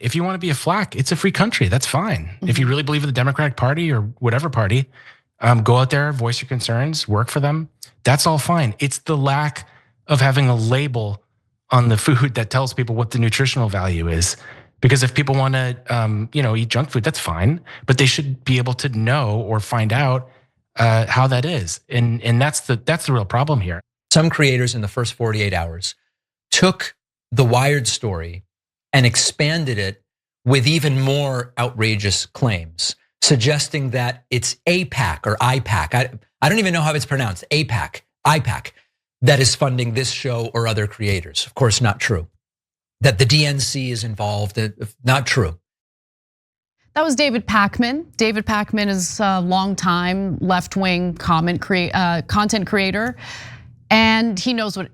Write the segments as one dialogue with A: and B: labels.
A: If you want to be a flack, it's a free country. That's fine. If you really believe in the Democratic Party or whatever party, go out there, voice your concerns, work for them. That's all fine. It's the lack of having a label on the food that tells people what the nutritional value is. Because if people want to, eat junk food, that's fine. But they should be able to know or find out how that is, and that's the real problem here.
B: Some creators in the first 48 hours took the Wired story and expanded it with even more outrageous claims, suggesting that it's AIPAC or IPAC. I don't even know how it's pronounced, IPAC, that is funding this show or other creators. Of course, not true. That the DNC is involved, not true.
C: That was David Pakman. David Pakman is a longtime left-wing content creator, and he knows what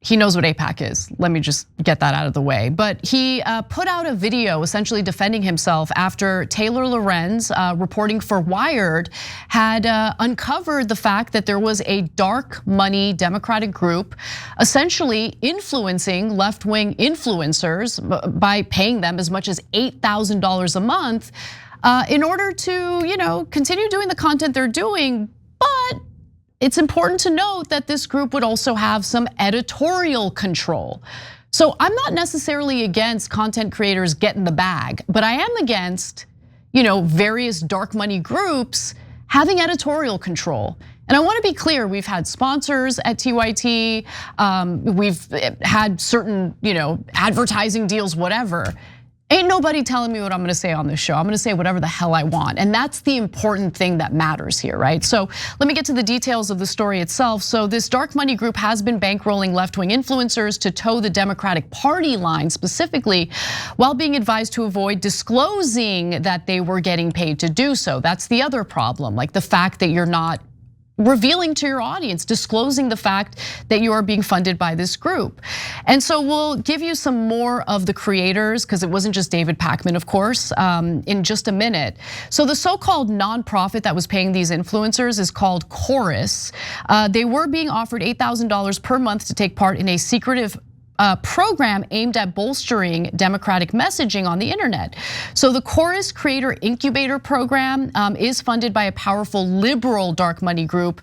C: AIPAC is. Let me just get that out of the way. But he put out a video essentially defending himself after Taylor Lorenz, reporting for Wired, had uncovered the fact that there was a dark money Democratic group essentially influencing left-wing influencers by paying them as much as $8,000 a month in order to, continue doing the content they're doing, but it's important to note that this group would also have some editorial control. So I'm not necessarily against content creators getting the bag, but I am against, various dark money groups having editorial control. And I want to be clear, we've had sponsors at TYT, we've had certain, advertising deals, whatever. Ain't nobody telling me what I'm gonna say on this show. I'm gonna say whatever the hell I want. And that's the important thing that matters here, right? So let me get to the details of the story itself. So this dark money group has been bankrolling left-wing influencers to toe the Democratic Party line specifically, while being advised to avoid disclosing that they were getting paid to do so. That's the other problem, like the fact that you're not revealing to your audience, disclosing the fact that you are being funded by this group. And so we'll give you some more of the creators, because it wasn't just David Pakman, of course, in just a minute. So the so-called nonprofit that was paying these influencers is called Chorus. They were being offered $8,000 per month to take part in a secretive program aimed at bolstering Democratic messaging on the internet. So the Chorus Creator Incubator Program is funded by a powerful liberal dark money group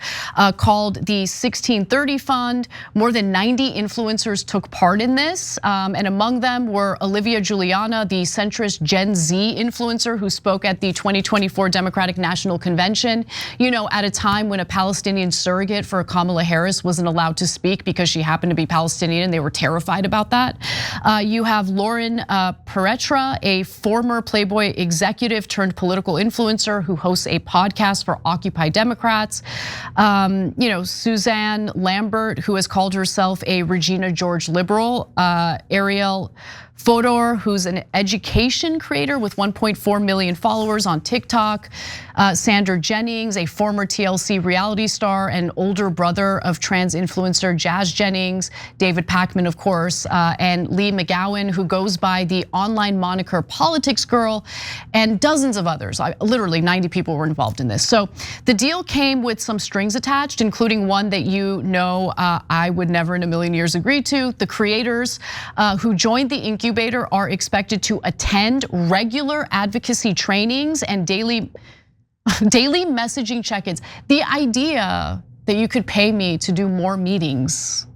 C: called the 1630 Fund. More than 90 influencers took part in this, and among them were Olivia Juliana, the centrist Gen Z influencer who spoke at the 2024 Democratic National Convention, at a time when a Palestinian surrogate for Kamala Harris wasn't allowed to speak because she happened to be Palestinian and they were terrified about that. You have Lauren Peretra, a former Playboy executive turned political influencer who hosts a podcast for Occupy Democrats. Suzanne Lambert, who has called herself a Regina George liberal. Ariel Fodor, who's an education creator with 1.4 million followers on TikTok. Sandra Jennings, a former TLC reality star and older brother of trans influencer Jazz Jennings. David Pakman, of course, and Lee McGowan, who goes by the online moniker Politics Girl, and dozens of others. Literally 90 people were involved in this. So the deal came with some strings attached, including one that I would never in a million years agree to. The creators who joined the incubator are expected to attend regular advocacy trainings and daily messaging check-ins. The idea that you could pay me to do more meetings,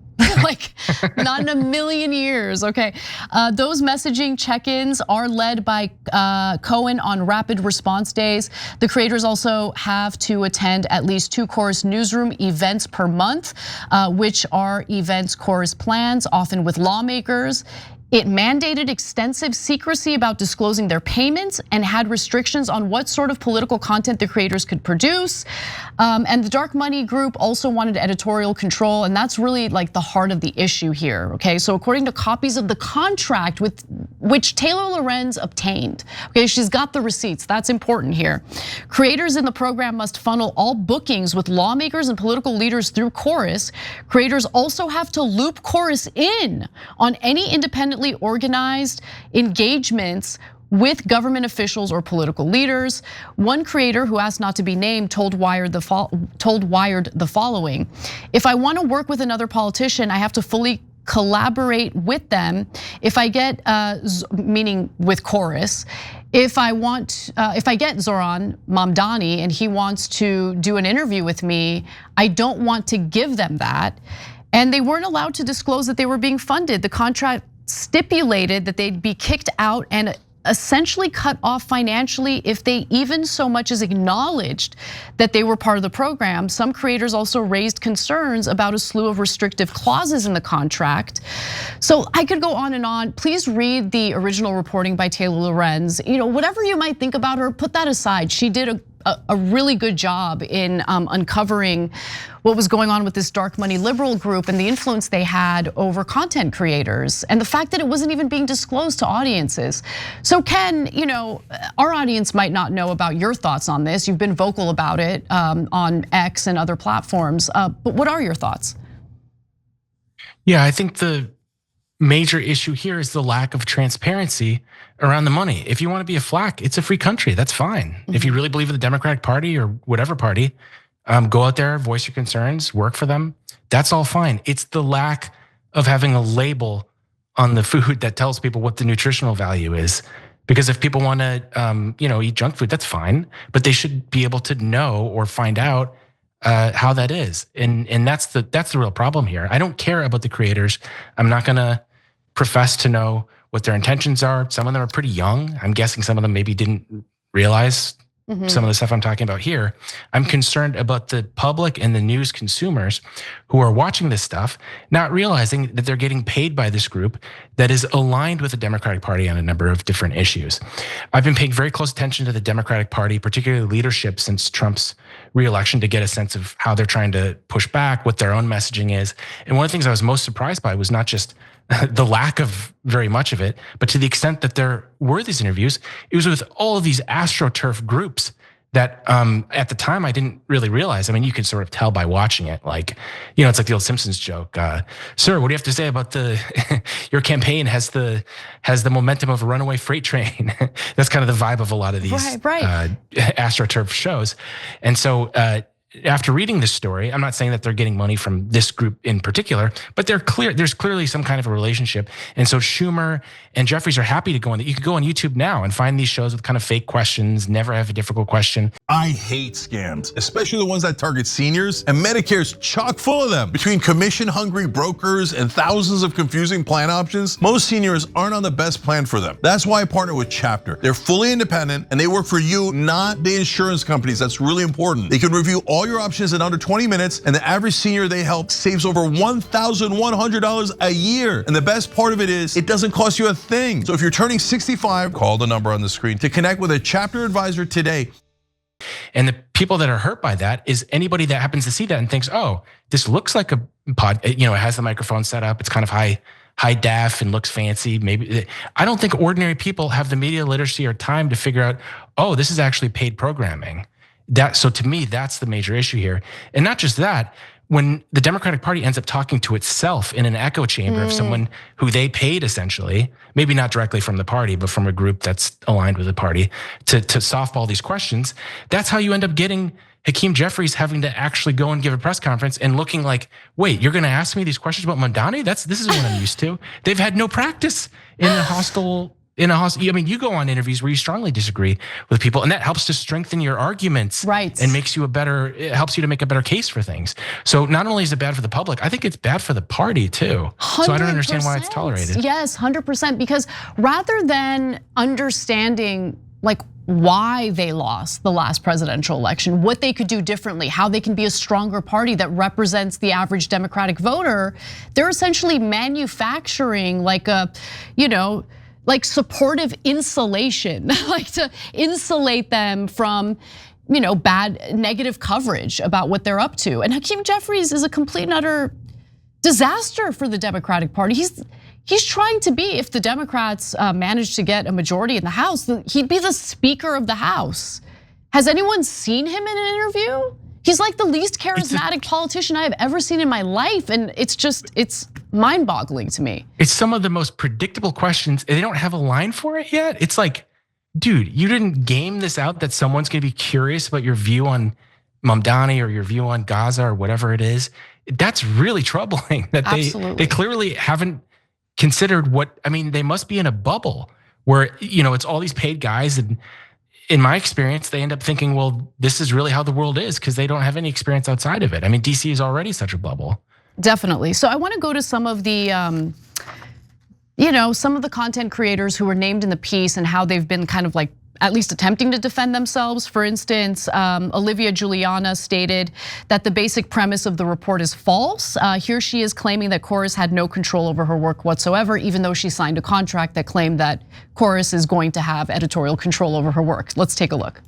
C: like not in a million years, okay? Those messaging check-ins are led by Cohen on rapid response days. The creators also have to attend at least 2 Chorus newsroom events per month, which are events Chorus plans, often with lawmakers. It mandated extensive secrecy about disclosing their payments and had restrictions on what sort of political content the creators could produce. And the dark money group also wanted editorial control, and that's really like the heart of the issue here, okay? So according to copies of the contract with which Taylor Lorenz obtained, okay, she's got the receipts, that's important here. Creators in the program must funnel all bookings with lawmakers and political leaders through Chorus. Creators also have to loop Chorus in on any independently organized engagements with government officials or political leaders. One creator who asked not to be named told Wired the following: "If I want to work with another politician, I have to fully collaborate with them. If I get, meaning with Chorus, if I get Zoran Mamdani and he wants to do an interview with me, I don't want to give them that. And they weren't allowed to disclose that they were being funded. The contract stipulated that they'd be kicked out and essentially cut off financially if they even so much as acknowledged that they were part of the program. Some creators also raised concerns about a slew of restrictive clauses in the contract. So I could go on and on. Please read the original reporting by Taylor Lorenz. Whatever you might think about her, put that aside. She did a really good job in uncovering what was going on with this dark money liberal group and the influence they had over content creators and the fact that it wasn't even being disclosed to audiences. So Ken, our audience might not know about your thoughts on this. You've been vocal about it on X and other platforms, but what are your thoughts?
A: Yeah, I think the major issue here is the lack of transparency around the money. If you want to be a flack, it's a free country, that's fine. If you really believe in the Democratic Party or whatever party, go out there, voice your concerns, work for them, that's all fine. It's the lack of having a label on the food that tells people what the nutritional value is. Because if people want to eat junk food, that's fine, but they should be able to know or find out how that is. And that's the real problem here. I don't care about the creators. I'm not gonna profess to know what their intentions are. Some of them are pretty young. I'm guessing some of them maybe didn't realize some of the stuff I'm talking about here. I'm concerned about the public and the news consumers who are watching this stuff, not realizing that they're getting paid by this group that is aligned with the Democratic Party on a number of different issues. I've been paying very close attention to the Democratic Party, particularly leadership since Trump's re-election, to get a sense of how they're trying to push back, what their own messaging is. And one of the things I was most surprised by was not just the lack of very much of it, but to the extent that there were these interviews, it was with all of these AstroTurf groups that at the time I didn't really realize. I mean, you can sort of tell by watching it. Like, it's like the old Simpsons joke. Sir, what do you have to say about your campaign has the momentum of a runaway freight train? That's kind of the vibe of a lot of these AstroTurf shows. And so after reading this story, I'm not saying that they're getting money from this group in particular, but there's clearly some kind of a relationship. And so Schumer and Jeffries are happy to go on. You can go on YouTube now and find these shows with kind of fake questions, never have a difficult question.
D: I hate scams, especially the ones that target seniors, and Medicare's chock full of them. Between commission-hungry brokers and thousands of confusing plan options, most seniors aren't on the best plan for them. That's why I partner with Chapter. They're fully independent and they work for you, not the insurance companies. That's really important. They can review all your options in under 20 minutes, and the average senior they help saves over $1,100 a year. And the best part of it is, it doesn't cost you a thing. So if you're turning 65, call the number on the screen to connect with a Chapter advisor today.
A: And the people that are hurt by that is anybody that happens to see that and thinks, oh, this looks like a pod, it has the microphone set up, it's kind of high def and looks fancy. Maybe I don't think ordinary people have the media literacy or time to figure out, oh, this is actually paid programming. So to me, that's the major issue here. And not just that, when the Democratic Party ends up talking to itself in an echo chamber of someone who they paid essentially, maybe not directly from the party, but from a group that's aligned with the party to softball these questions, that's how you end up getting Hakeem Jeffries having to actually go and give a press conference and looking like, wait, you're gonna ask me these questions about Mamdani? This is what I'm used to. They've had no practice in a hostile. I mean, you go on interviews where you strongly disagree with people, and that helps to strengthen your arguments,
C: right?
A: And makes you it helps you to make a better case for things. So not only is it bad for the public, I think it's bad for the party too. 100%. So I don't understand why it's tolerated.
C: Yes, 100%. Because rather than understanding why they lost the last presidential election, what they could do differently, how they can be a stronger party that represents the average Democratic voter, they're essentially manufacturing like supportive insulation, like to insulate them from, bad negative coverage about what they're up to. And Hakeem Jeffries is a complete and utter disaster for the Democratic Party. He's trying to be, if the Democrats manage to get a majority in the House, he'd be the Speaker of the House. Has anyone seen him in an interview? He's like the least charismatic politician I have ever seen in my life, and it's mind-boggling to me.
A: It's some of the most predictable questions, and they don't have a line for it yet. It's like, dude, you didn't game this out that someone's gonna be curious about your view on Mamdani or your view on Gaza or whatever it is. that's really troubling that they clearly haven't considered they must be in a bubble where, it's all these paid guys. And in my experience, they end up thinking, well, this is really how the world is because they don't have any experience outside of it. I mean, DC is already such a bubble.
C: Definitely. So I want to go to some of the, some of the content creators who were named in the piece and how they've been kind of like at least attempting to defend themselves. For instance, Olivia Juliana stated that the basic premise of the report is false. Here she is claiming that Chorus had no control over her work whatsoever, even though she signed a contract that claimed that Chorus is going to have editorial control over her work. Let's take a look.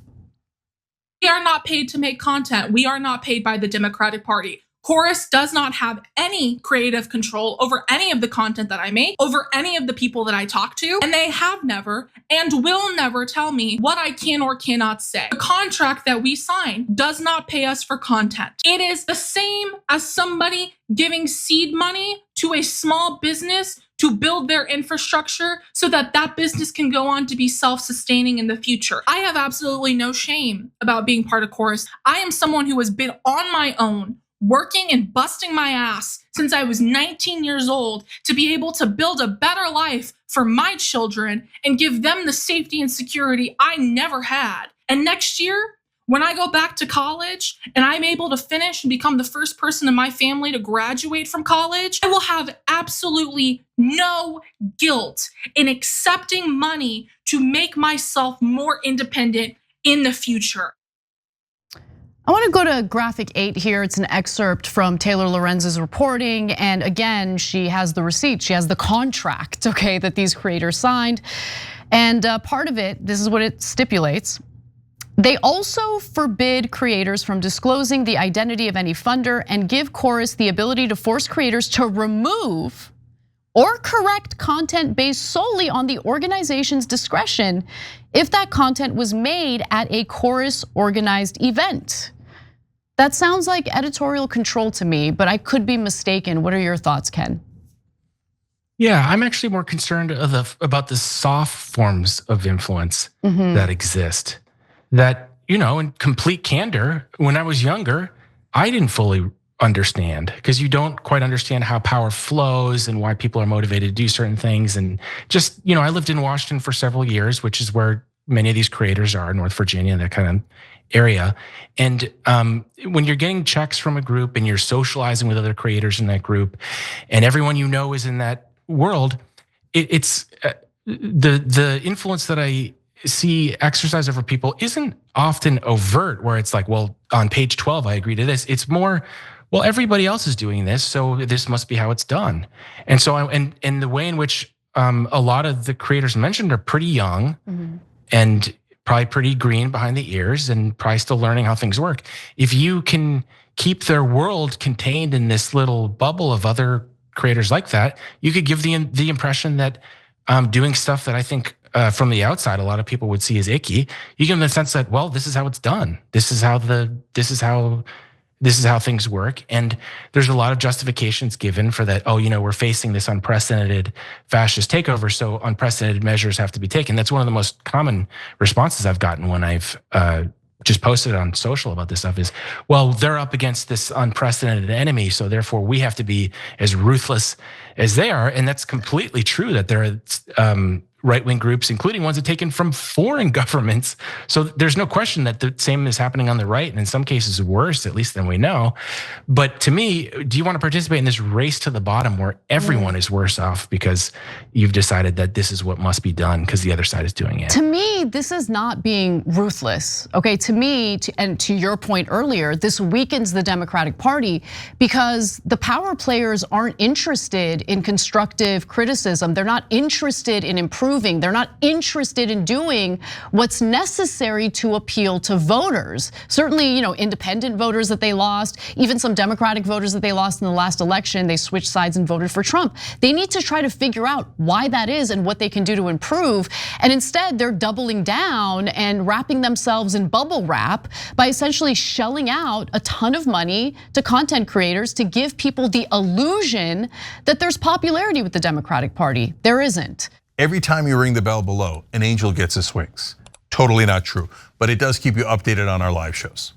E: We are not paid to make content. We are not paid by the Democratic Party. Chorus does not have any creative control over any of the content that I make, over any of the people that I talk to, and they have never and will never tell me what I can or cannot say. The contract that we sign does not pay us for content. It is the same as somebody giving seed money to a small business to build their infrastructure so that that business can go on to be self-sustaining in the future. I have absolutely no shame about being part of Chorus. I am someone who has been on my own, working and busting my ass since I was 19 years old to be able to build a better life for my children and give them the safety and security I never had. And next year, when I go back to college and I'm able to finish and become the first person in my family to graduate from college, I will have absolutely no guilt in accepting money to make myself more independent in the future.
C: I want to go to graphic 8 here. It's an excerpt from Taylor Lorenz's reporting. And again, she has the receipt, she has the contract, okay, that these creators signed. And part of it, this is what it stipulates. They also forbid creators from disclosing the identity of any funder and give Chorus the ability to force creators to remove or correct content based solely on the organization's discretion if that content was made at a Chorus organized event. That sounds like editorial control to me, but I could be mistaken. What are your thoughts, Ken?
A: Yeah, I'm actually more concerned about the soft forms of influence that exist. That, in complete candor, when I was younger, I didn't fully understand because you don't quite understand how power flows and why people are motivated to do certain things. And just, I lived in Washington for several years, which is where many of these creators are, North Virginia, that kind of area. And when you're getting checks from a group and you're socializing with other creators in that group and everyone is in that world, it's the influence that I see exercise over people isn't often overt where it's like, well, on page 12, I agree to this. It's more, well, everybody else is doing this, so this must be how it's done. And so, and the way in which a lot of the creators mentioned are pretty young and probably pretty green behind the ears and probably still learning how things work. If you can keep their world contained in this little bubble of other creators like that, you could give the impression that doing stuff that I think from the outside a lot of people would see as icky. You give them the sense that, well, this is how it's done. This is how things work. And there's a lot of justifications given for that. Oh, we're facing this unprecedented fascist takeover, so unprecedented measures have to be taken. That's one of the most common responses I've gotten when I've just posted on social about this stuff is, well, they're up against this unprecedented enemy, so therefore we have to be as ruthless as they are. And that's completely true that there are right-wing groups, including ones that are taken from foreign governments. So there's no question that the same is happening on the right, and in some cases worse, at least than we know. But to me, do you want to participate in this race to the bottom where everyone is worse off because you've decided that this is what must be done because the other side is doing it?
C: To me, this is not being ruthless, okay? To me, and to your point earlier, this weakens the Democratic Party because the power players aren't interested in constructive criticism. They're not interested in improving. They're not interested in doing what's necessary to appeal to voters. Certainly, independent voters that they lost, even some Democratic voters that they lost in the last election, they switched sides and voted for Trump. They need to try to figure out why that is and what they can do to improve. And instead, they're doubling down and wrapping themselves in bubble wrap by essentially shelling out a ton of money to content creators to give people the illusion that there's popularity with the Democratic Party. There isn't.
D: Every time you ring the bell below, an angel gets his wings. Totally not true, but it does keep you updated on our live shows.